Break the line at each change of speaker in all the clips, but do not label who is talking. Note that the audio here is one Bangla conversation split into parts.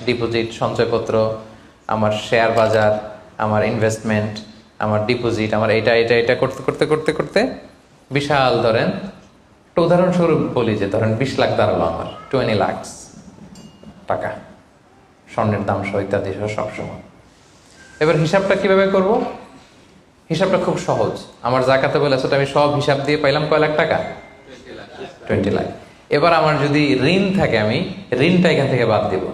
ডিপোজিট, সঞ্চয়পত্র, আমার শেয়ার বাজার, আমার ইনভেস্টমেন্ট, আমার ডিপোজিট, আমার এটা এটা এটা করতে করতে করতে করতে বিশাল, ধরেন একটা উদাহরণস্বরূপ বলি যে ধরেন 20 লাখ দাঁড়ালো আমার, 20 লাখ টাকা, স্বর্ণের দাম সহ ইত্যাদি সহ সবসময়। এবার হিসাবটা কিভাবে করব? হিসাবটা খুব সহজ। আমার জাকাতে বলে সেটা আমি সব হিসাব দিয়ে পাইলাম কয় লাখ টাকা? 20 লাখ। এবার আমার যদি ঋণ থাকে, আমি ঋণটা এখান থেকে বাদ দিব।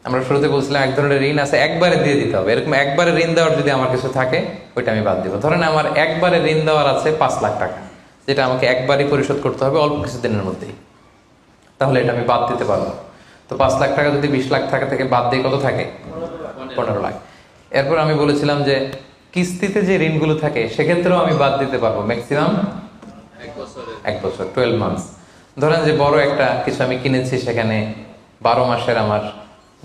আমরা শুরুতে বলছিলাম এক ধরনের ঋণ আছে একবারে দিয়ে দিতে হবে, এরকম একবারে ঋণ দেওয়ার যদি আমার কিছু থাকে ওইটা আমি বাদ দিব। ধরেন আমার একবারে ঋণ দেওয়ার আছে 5 লাখ টাকা, যেটা আমাকে একবারই পরিশোধ করতে হবে অল্প কিছুদিনের মধ্যেই, তাহলে এটা আমি বাদ দিতে পারবো। তো 5 লাখ টাকা যদি 20 লাখ টাকা থেকে বাদ দিয়ে কত থাকে? 15 লাখ। এরপর আমি বলেছিলাম যে কিস্তিতে যে ঋণগুলো থাকে সেক্ষেত্রেও আমি বাদ দিতে পারবো ম্যাক্সিমাম 1 বছর, 12 মান্থস। ধরেন যে বড় একটা কিছু আমি কিনেছি, সেখানে 12 মাসের আমার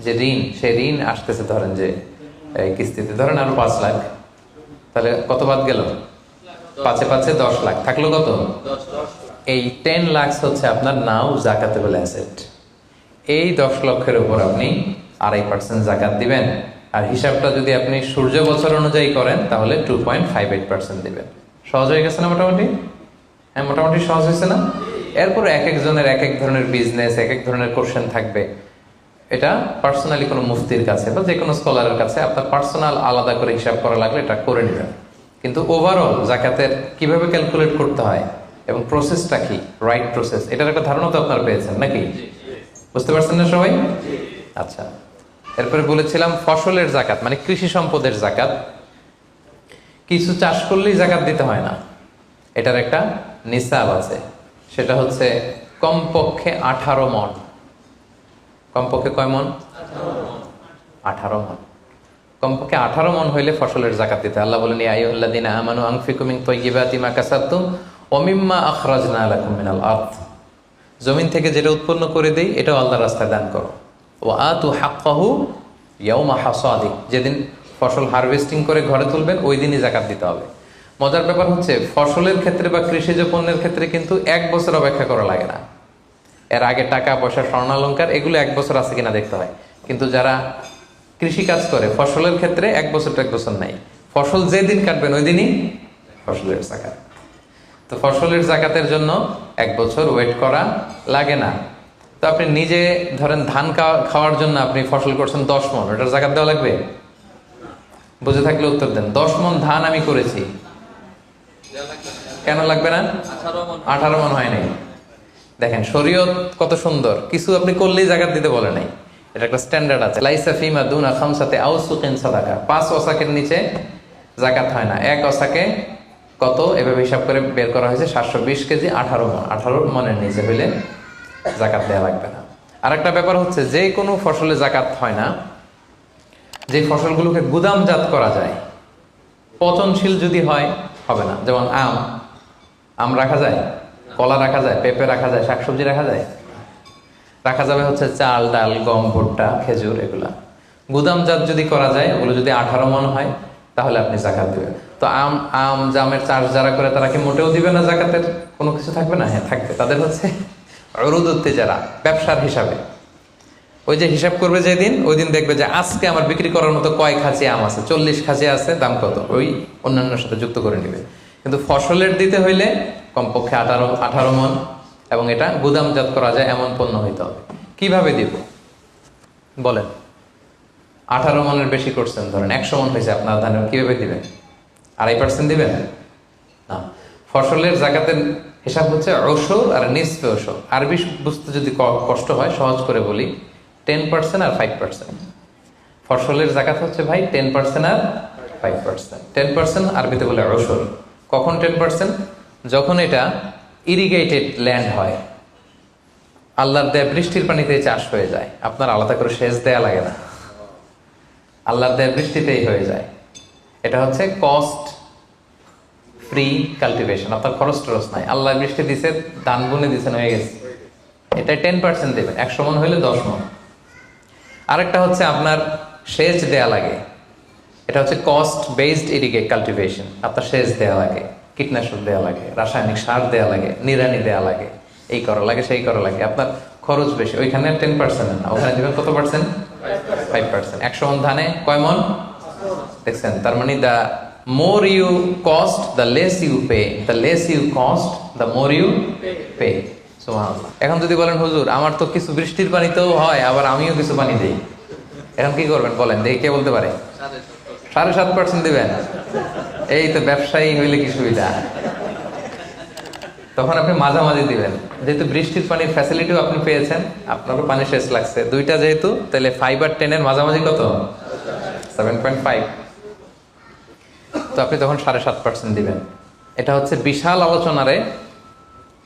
যে ঋণ, সেই ঋণ আসতেছে ধরেন যে কিস্তিতে, ধরেন আরো 5 লাখ, তাহলে কত বাদ গেল? 5 এ 5 10 লাখ, থাকলো কত? এই 10 লাখ হচ্ছে আপনার নাও জাকাতেবল অ্যাসেট। এই 10 লক্ষের উপর আপনি 2.5% জাকাত দিবেন। আর হিসাবটা যদি আপনি সূর্য বছর অনুযায়ী করেন তাহলে 2.58% দিবেন। সহজ হয়ে গেছে না মোটামুটি? হ্যাঁ, মোটামুটি সহজ হয়েছে না? এরপর এক একজনের এক এক ধরনের বিজনেস, এক এক ধরনের কোশ্চেন থাকবে। এটা পার্সোনালি কোনো মুফতির কাছে বা যে কোনো স্কলারের কাছে আপনার পার্সোনাল আলাদা করে হিসাব করা লাগলে এটা করে নেবেন। কিন্তু ওভারঅল জাকাতের কিভাবে ক্যালকুলেট করতে হয় এবং প্রসেসটা কি, রাইট প্রসেস, এটার একটা ধারণা তো আপনারা পেয়েছেন নাকি? বুঝতে পারছেন না সবাই? আচ্ছা, এরপরে বলেছিলাম ফসলের জাকাত মানে কৃষি সম্পদের জাকাত। কিছু চাষ করলেই জাকাত দিতে হয় না, এটার একটা নিসাব আছে। সেটা হচ্ছে কমপক্ষে 18 মণ। কমপক্ষে কয় মণ? 18 মণ। কমপক্ষে 18 মণ হইলে ফসলের জাকাত দিতে। আল্লাহ বলেন, ইয়া আইয়ুহাল্লাযীনা আমানু আনফিকু মিন তাইয়্যিবাতি মা কাসাবতুম ওয়া মিম্মা আখরাজনা লাকুম মিনাল আরদ। জমিন থেকে যেটা উৎপন্ন করে দেই এটাও আল্লাহর রাস্তায় দান করো। ওয়া আতু হাক্কাহু ইয়াওমা হাসাদি, যেদিন ফসল হারভেস্টিং করে ঘরে তুলবেন ওই দিনই জাকাত দিতে হবে। মজার ব্যাপার হচ্ছে ফসলের ক্ষেত্রে বা কৃষিজ পণ্যের ক্ষেত্রে কিন্তু 1 বছর অপেক্ষা করা লাগে না। এর আগে টাকা পয়সা, স্বর্ণালঙ্কার এগুলো 1 বছর আছে কিনা দেখতে হয়। কিন্তু যারা কৃষি কাজ করে ফসলের ক্ষেত্রে 1 বছর তো 1 বছর নাই, ফসল যেদিন কাটবেন ওই দিনই ফসলের জাকাত। তো ফসলের জাকাতের জন্য 1 বছর ওয়েট করা লাগে না। তো আপনি নিজে ধরেন ধান খাওয়ার জন্য আপনি ফসল করছেন 10 মণ, ওটার জাকাত দেওয়া লাগবে? বুঝে থাকলে উত্তর দেন। 10 মণ ধান আমি করেছি, কেন লাগবে না? 18 মণ হয় নাই। দেখেন শরীয়ত কত সুন্দর, কিছু আপনি করলেই জাকাত দিতে বলে নাই। এটা একটা স্ট্যান্ডার্ড আছে। লাইসা ফিমা দুনা খামসাতে আউসুকিন সাদাকা, 5 ওসাকের নিচে জাকাত হয় না। 1 ওসাকে কত এভাবে হিসাব করে বের করা হয়েছে 720 কেজি, 18 মণ। 18 মণের নিচে হইলে জাকাত দেওয়া লাগবে না। আর একটা ব্যাপার হচ্ছে যে কোনো ফসলে জাকাত হয় না যে ফসলগুলোকে গুদামজাত করা যায়। পচনশীল যদি হয় হবে না। যেমন আম রাখা যায়, কলা রাখা যায়, পেঁপে রাখা যায়, শাকসবজি রাখা যায়। রাখা যাবে হচ্ছে চাল, ডাল, গম, ভুট্টা, খেজুর, এগুলা। গুদামজাত যদি করা যায়, ওগুলো যদি 18 মণ হয় তাহলে আপনি জাকাত দিবেন। তো জামের চাষ যারা করে তারা কি মোটেও দিবে না জাকাতের কোনো কিছু থাকবে না? হ্যাঁ থাকবে। তাদের হচ্ছে উরুদুত যারা ব্যবসার হিসাবে ওই যে হিসাব করবে যেদিন, ওই দিন দেখবে যে আজকে আমার বিক্রি করার মতো কয় খাঁচি আম আছে, 40 খাঁচি আছে, দাম কত, ওই অন্যান্যর সাথে যুক্ত করে নিবে। কিন্তু ফসলের দিতে হইলে কমপক্ষে 18 মণ এবং এটা গুদামজাত করা যায় এমন পণ্য হইতে হবে। কিভাবে দিব বলেন? 18 মণের বেশি করছেন, ধরেন 100 মণ হয়েছে আপনার ধানের, কিভাবে দিবেন? 2.5% দিবেন না। ফসলের জাকাতের হিসাব হচ্ছে ওশর আর নিসফে ওশর। আরবি বুঝতে যদি কষ্ট হয় সহজ করে বলি, 10% আর 5%। ফসলের জাকাত হচ্ছে ভাই 10% আর 5%। 10% আরবিতে বলে ওশর। কখন 10%? যখন এটা ইরিগেটেড ল্যান্ড হয়, আল্লাহর দেয়া বৃষ্টির পানিতে চাষ হয়ে যায়, আপনার আলাদা করে সেচ দেয়া লাগে না, আল্লাহর দেয়া বৃষ্টিতেই হয়ে যায়। এটা হচ্ছে কস্ট ফ্রি কাল্টিভেশন, আপনার খরচ টরচ নাই, আল্লাহ বৃষ্টি দিছে, ধান বুনে দিছেন, হয়ে গেছে। এটা 10% দেবেন। 100 মণ হইলে 10 মণ। আরেকটা হচ্ছে আপনার সেচ দেয়া লাগে, এটা হচ্ছে কস্ট বেসড ইরিগেট কাল্টিভেশন। আপনার সেচ দেয়া লাগে, কীটনাশক দেয়া লাগে, রাসায়নিক সার দেয়া লাগে, নিড়ানি দেয়া লাগে, এই করা লাগে সেই করা লাগে, আপনার খরচ বেশি। ওইখানে 10% না, ওখানে দেবেন কত পার্সেন্ট? 5%। 100 মন ধানে কয় মন? দেখছেন, তার মানে the more you cost the less you pay, the less you cost the more you pay. সুবহানাল্লাহ। এখন যদি বলেন হুজুর আমার তো কিছু বৃষ্টির পানিতেও হয়, আবার আমিও কিছু পানি দেই, এখন কি করবেন বলেন দেখি, কে বলতে পারে? 7.5% দিবেন? এই তো ব্যবসায়ী হইলে কি সুবিধা। তখন আপনি মাঝামাঝি দিবেন, যেহেতু বৃষ্টির পানির ফ্যাসিলিটিও আপনি পেয়েছেন, আপনারও পানি শেষ লাগছে, দুইটা যেহেতু, তাহলে 5 আর 10 এর মাঝামাঝি কত? 7.5। তো আপনি তখন 7.5% দিবেন। এটা হচ্ছে বিশাল আলোচনারে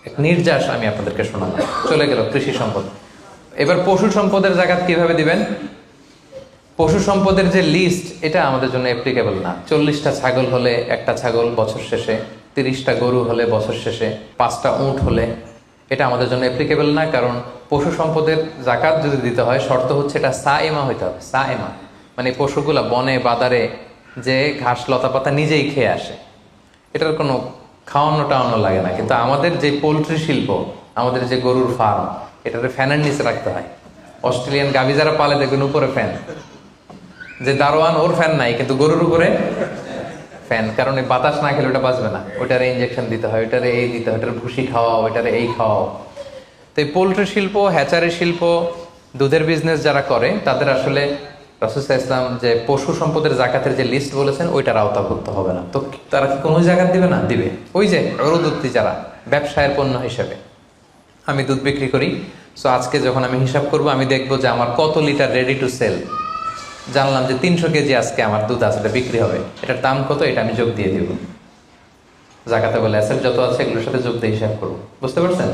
এক নির্যাস আমি আপনাদেরকে শোনালাম। চলে গেল কৃষি সম্পদ। এবার পশু সম্পদের জাকাত কিভাবে দিবেন? পশু সম্পদের যে লিস্ট, এটা আমাদের জন্য অ্যাপ্লিকেবল না। 40টা ছাগল হলে একটা ছাগল বছর শেষে, 30টা গরু হলে বছর শেষে, 5টা উট হলে, এটা আমাদের জন্য অ্যাপ্লিকেবল না। কারণ পশু সম্পদের জাকাত যদি দিতে হয়, শর্ত হচ্ছে এটা সায়েমা হইতে হবে। সায়েমা মানে পশুগুলা বনে বাদারে যে ঘাস লতা পাতা নিজেই খেয়ে আসে, এটার কোনো খাওয়ানো টাওয়ানো লাগে না। কিন্তু আমাদের যে পোলট্রি শিল্প, আমাদের যে গরুর ফার্ম, এটাতে ফ্যানের নিচে রাখতে হয়। অস্ট্রেলিয়ান গাভী যারা পালে দেখবেন উপরে ফ্যান, যে দারোয়ান ওর ফ্যান নাই, কিন্তু গরুর উপরে ফ্যান। কারণ এই বাতাস না খেলে ওটা বাঁচবে না, ওইটারে ইঞ্জেকশন দিতে হয়, ওইটারে এই দিতে হয়, ওইটার ভুসি খাওয়াও, ওইটারে এই খাওয়াও। তো এই পোলট্রি শিল্প, হ্যাচারি শিল্প, দুধের বিজনেস যারা করে, তাদের আসলে রাসূল সাল্লাল্লাহু আলাইহি ওয়াসাল্লাম যে পশু সম্পদের জাকাতের যে লিস্ট বলেছেন, ওইটার আওতাভুক্ত হবে না। তো তারা কি কোনো জাকাত দিবে না? দিবে। ওই যে উরুদুত্তি যারা ব্যবসায়ের পণ্য হিসেবে, আমি দুধ বিক্রি করি, সো আজকে যখন আমি হিসাব করব, আমি দেখবো যে আমার কত লিটার রেডি টু সেল, জানলাম যে 300 কেজি আজকে আমার দুধ আছে, এটা বিক্রি হবে, এটার দাম কত, এটা আমি যোগ দিয়ে দিব। জাকাতে বলে অ্যাসেট যত আছে এগুলোর সাথে যোগ দিয়ে হিসাব করবো। বুঝতে পারছেন?